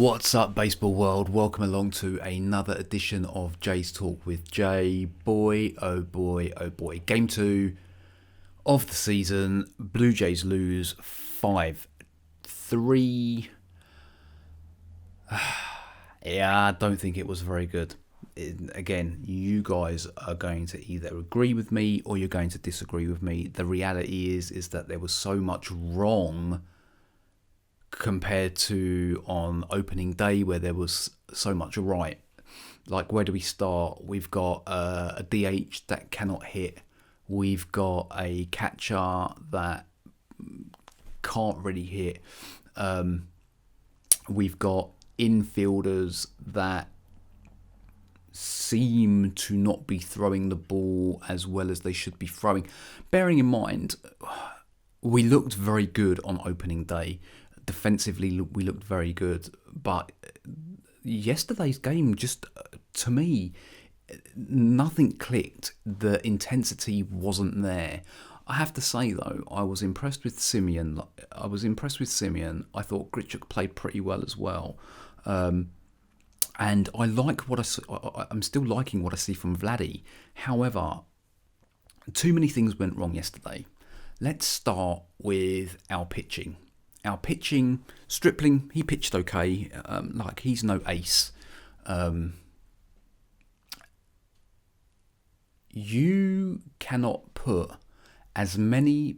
What's up, baseball world? Welcome along to another edition of Jay's Talk with Jay. Boy, oh boy, oh boy. Game 2 of the season. Blue Jays lose 5-3. Yeah, I don't think it was very good. Again, you guys are going to either agree with me or you're going to disagree with me. The reality is that there was so much wrong compared to on opening day where there was so much right. Like, where do we start? We've got a DH that cannot hit. We've got a catcher that can't really hit. We've got infielders that seem to not be throwing the ball as well as they should be throwing. Bearing in mind, we looked very good on opening day. Defensively, we looked very good. But yesterday's game, just to me, nothing clicked. The intensity wasn't there. I have to say, though, I was impressed with Simeon. I thought Grichuk played pretty well as well. And I like what I'm still liking what I see from Vladdy. However, too many things went wrong yesterday. Let's start with our pitching. Stripling, he pitched okay. He's no ace. You cannot put as many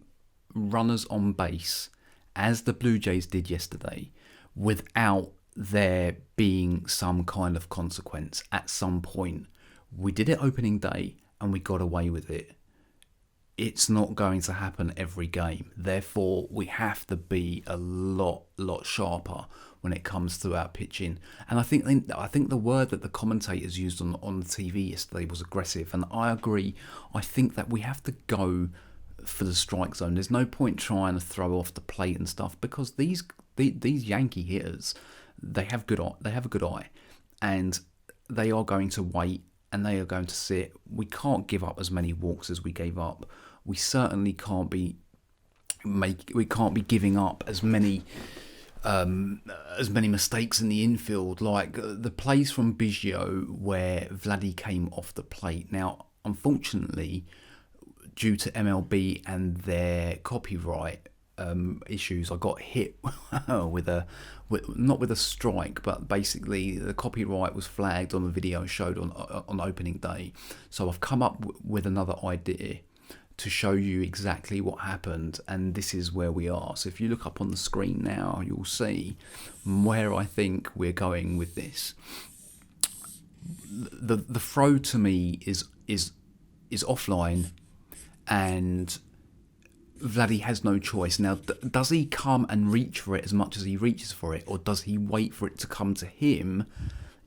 runners on base as the Blue Jays did yesterday without there being some kind of consequence at some point. We did it opening day and we got away with it. It's not going to happen every game. Therefore, we have to be a lot sharper when it comes to our pitching. And I think the word that the commentators used on the TV yesterday was aggressive. And I agree. I think that we have to go for the strike zone. There's no point trying to throw off the plate and stuff, because these Yankee hitters, they have a good eye, and they are going to wait and they are going to sit. We can't give up as many walks as we gave up. We certainly can't be giving up as many mistakes in the infield, like the plays from Biggio where Vladdy came off the plate. Now, unfortunately, due to MLB and their copyright issues, I got hit not with a strike, but basically the copyright was flagged on the video showed on opening day. So I've come up with another idea to show you exactly what happened, and this is where we are. So if you look up on the screen now, you'll see where I think we're going with this. The throw to me is offline, and Vladdy has no choice. Now, does he come and reach for it as much as he reaches for it, or does he wait for it to come to him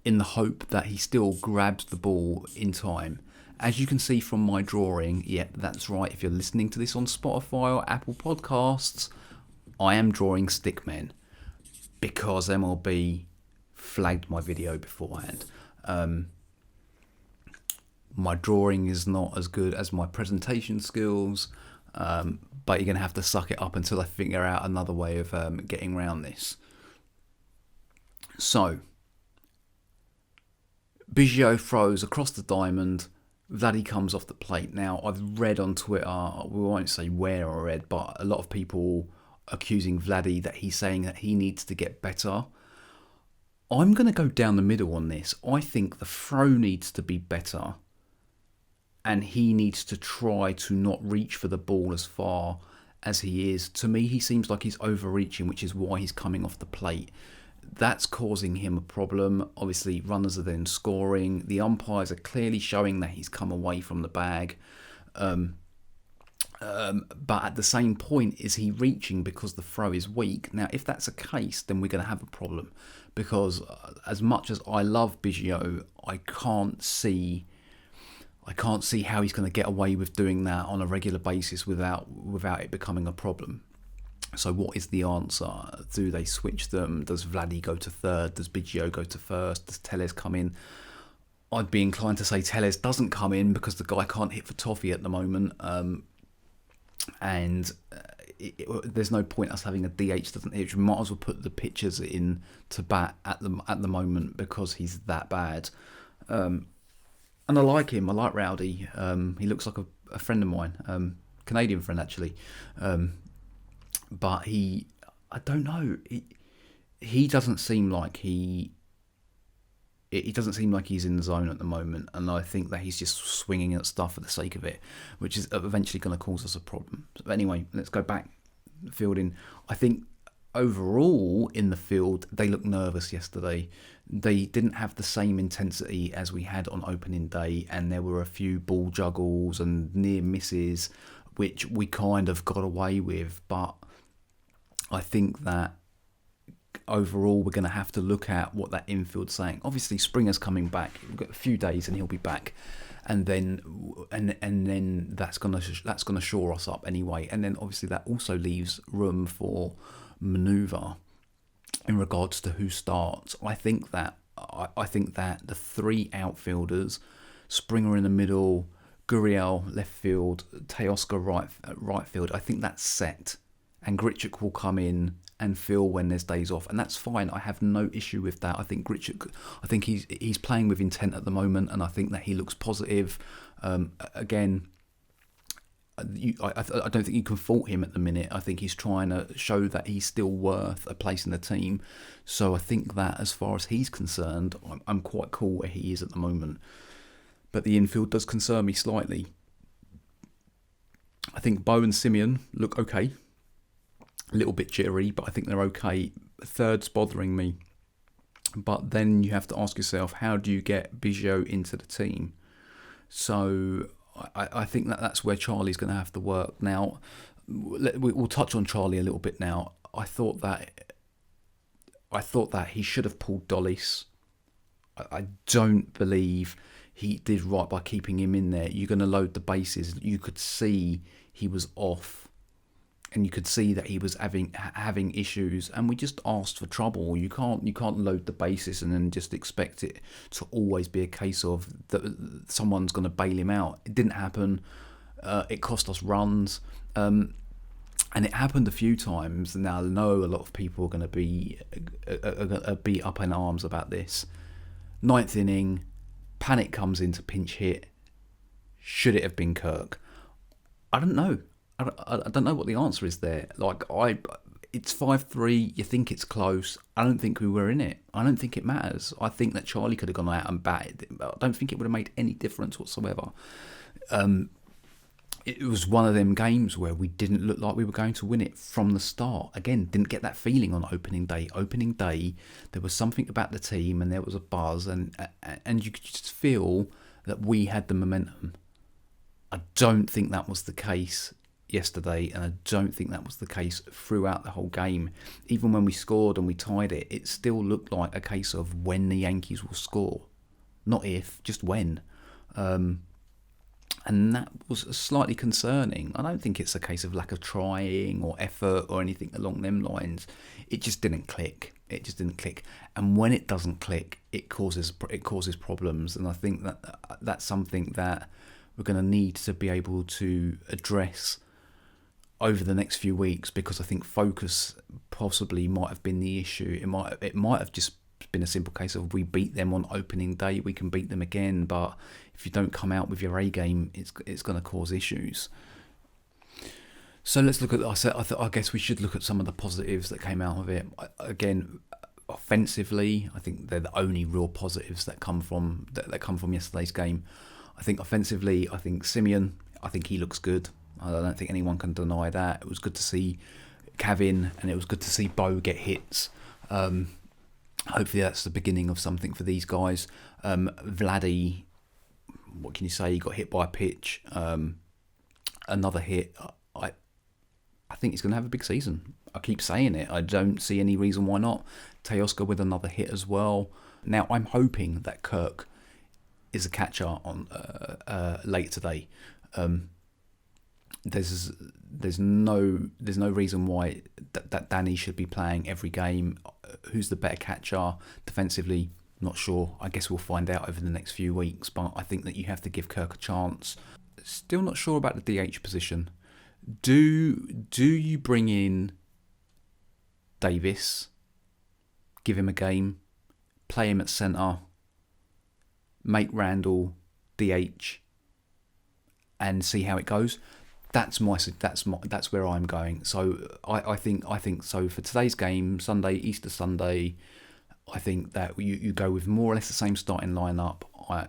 in the hope that he still grabs the ball in time? As you can see from my drawing, that's right. If you're listening to this on Spotify or Apple Podcasts, I am drawing stickmen because MLB flagged my video beforehand. My drawing is not as good as my presentation skills, but you're going to have to suck it up until I figure out another way of getting around this. So, Biggio throws across the diamond. Vladdy comes off the plate. Now, I've read on Twitter, we won't say where I read, but a lot of people accusing Vladdy that he's saying that he needs to get better. I'm going to go down the middle on this. I think the throw needs to be better, and he needs to try to not reach for the ball as far as he is. To me, he seems like he's overreaching, which is why he's coming off the plate. That's causing him a problem. Obviously, runners are then scoring. The umpires are clearly showing that he's come away from the bag. But at the same point, is he reaching because the throw is weak? Now, if that's the case, then we're going to have a problem. Because as much as I love Biggio, I can't see how he's going to get away with doing that on a regular basis without it becoming a problem. So what is the answer? Do they switch them? Does Vladdy go to third? Does Biggio go to first? Does Tellez come in? I'd be inclined to say Tellez doesn't come in because the guy can't hit for toffee at the moment. And there's no point us having a DH doesn't hit. We might as well put the pitchers in to bat at the moment because he's that bad. And I like him. I like Rowdy. He looks like a friend of mine, Canadian friend actually. But I don't know. He doesn't seem like it doesn't seem like he's in the zone at the moment, and I think that he's just swinging at stuff for the sake of it, which is eventually going to cause us a problem. But anyway, let's go back fielding. I think overall in the field, they looked nervous yesterday. They didn't have the same intensity as we had on opening day, and there were a few ball juggles and near misses, which we kind of got away with. But I think that overall we're going to have to look at what that infield's saying. Obviously Springer's coming back. We've got a few days and he'll be back, and then that's going to shore us up anyway. And then obviously that also leaves room for manoeuvre in regards to who starts. I think that the three outfielders, Springer in the middle, Gurriel left field, Teoscar right field, I think that's set, and Grichuk will come in and fill when there's days off, and that's fine. I have no issue with that. I think Grichuk, he's playing with intent at the moment, and I think that he looks positive. Again, I don't think you can fault him at the minute. I think he's trying to show that he's still worth a place in the team. So I think that as far as he's concerned, I'm quite cool where he is at the moment. But the infield does concern me slightly. I think Bo and Simeon look okay. A little bit jittery, but I think they're okay. Third's bothering me. But then you have to ask yourself, how do you get Biggio into the team? So I think that's where Charlie's going to have to work. Now, we'll touch on Charlie a little bit now. I thought that he should have pulled Dollis. I don't believe he did right by keeping him in there. You're going to load the bases. You could see he was off. And you could see that he was having issues, and we just asked for trouble. You can't load the bases and then just expect it to always be a case of that someone's going to bail him out. It didn't happen. It cost us runs, and it happened a few times. Now I know a lot of people are going to be up in arms about this. Ninth inning, Panic comes in to pinch hit. Should it have been Kirk? I don't know. I don't know what the answer is there. It's 5-3. You think it's close. I don't think we were in it. I don't think it matters. I think that Charlie could have gone out and batted. I don't think it would have made any difference whatsoever. It was one of them games where we didn't look like we were going to win it from the start. Again, didn't get that feeling on opening day. Opening day, there was something about the team, and there was a buzz, and you could just feel that we had the momentum. I don't think that was the case yesterday, and I don't think that was the case throughout the whole game. Even when we scored and we tied it, it still looked like a case of when the Yankees will score. Not if, just when. And that was slightly concerning. I don't think it's a case of lack of trying or effort or anything along them lines. It just didn't click. And when it doesn't click, it causes problems. And I think that that's something that we're going to need to be able to address over the next few weeks, because I think focus possibly might have been the issue. It might have just been a simple case of we beat them on opening day, we can beat them again, but if you don't come out with your A game, it's going to cause issues. So let's look at. I guess we should look at some of the positives that came out of it. Again, offensively, I think they're the only real positives that come from yesterday's game. I think offensively, I think Simeon, I think he looks good. I don't think anyone can deny that. It was good to see Kevin, and it was good to see Bo get hits. Hopefully that's the beginning of something for these guys. Vladdy, what can you say? He got hit by a pitch. Another hit. I think he's going to have a big season. I keep saying it. I don't see any reason why not. Teoscar with another hit as well. Now I'm hoping that Kirk is a catcher on late today. There's no reason why that Danny should be playing every game. Who's the better catcher defensively? Not sure. I guess we'll find out over the next few weeks. But I think that you have to give Kirk a chance. Still not sure about the DH position. Do you bring in Davis, give him a game, play him at centre, make Randall DH, and see how it goes? That's where I'm going. So I think so for today's game, Easter Sunday. I think that you go with more or less the same starting lineup. I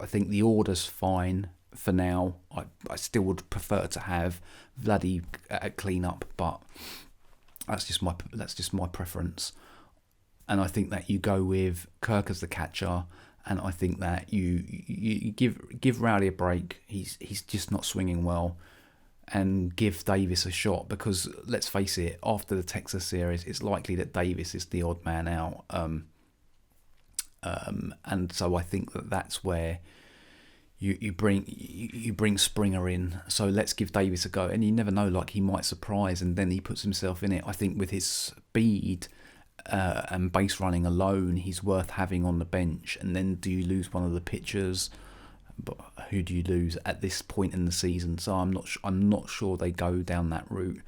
think the order's fine for now. I still would prefer to have Vladdy at clean up, but that's just my preference. And I think that you go with Kirk as the catcher, and I think that you give Rowley a break. He's just not swinging well, and give Davis a shot, because let's face it, after the Texas series, it's likely that Davis is the odd man out. And so I think that's where you bring Springer in. So let's give Davis a go, and you never know, like he might surprise, and then he puts himself in it. I think with his speed and base running alone, he's worth having on the bench. And then do you lose one of the pitchers? But who do you lose at this point in the season? So I'm not sure they go down that route,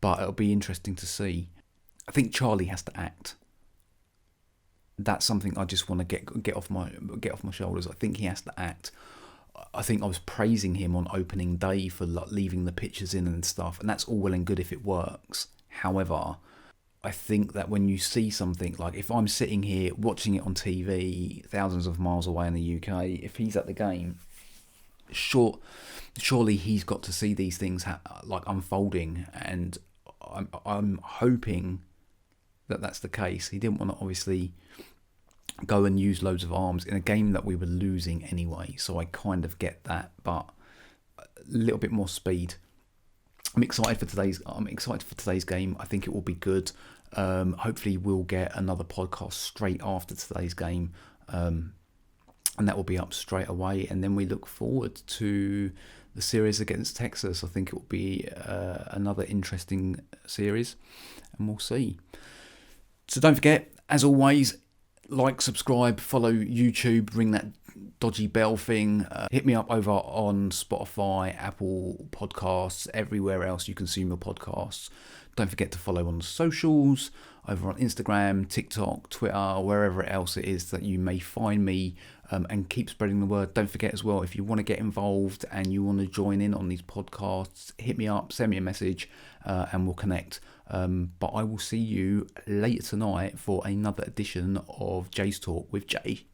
but it'll be interesting to see. I think Charlie has to act. That's something I just want to get off my shoulders. I think he has to act. I think I was praising him on opening day for leaving the pitchers in and stuff, and that's all well and good if it works. However, I think that when you see something, like if I'm sitting here watching it on TV thousands of miles away in the UK, if he's at the game, surely he's got to see these things unfolding, and I'm hoping that that's the case. He didn't want to obviously go and use loads of arms in a game that we were losing anyway, so I kind of get that, but a little bit more speed. I'm excited for today's game. I think it will be good. Hopefully we'll get another podcast straight after today's game, and that will be up straight away. And then we look forward to the series against Texas. I think it will be another interesting series, and we'll see. So don't forget, as always, like, subscribe, follow YouTube, ring that dodgy bell thing. Hit me up over on Spotify, Apple Podcasts, everywhere else you consume your podcasts. Don't forget to follow on the socials, over on Instagram, TikTok, Twitter, wherever else it is that you may find me, and keep spreading the word. Don't forget as well, if you want to get involved and you want to join in on these podcasts, hit me up, send me a message, and we'll connect. But I will see you later tonight for another edition of Jay's Talk with Jay.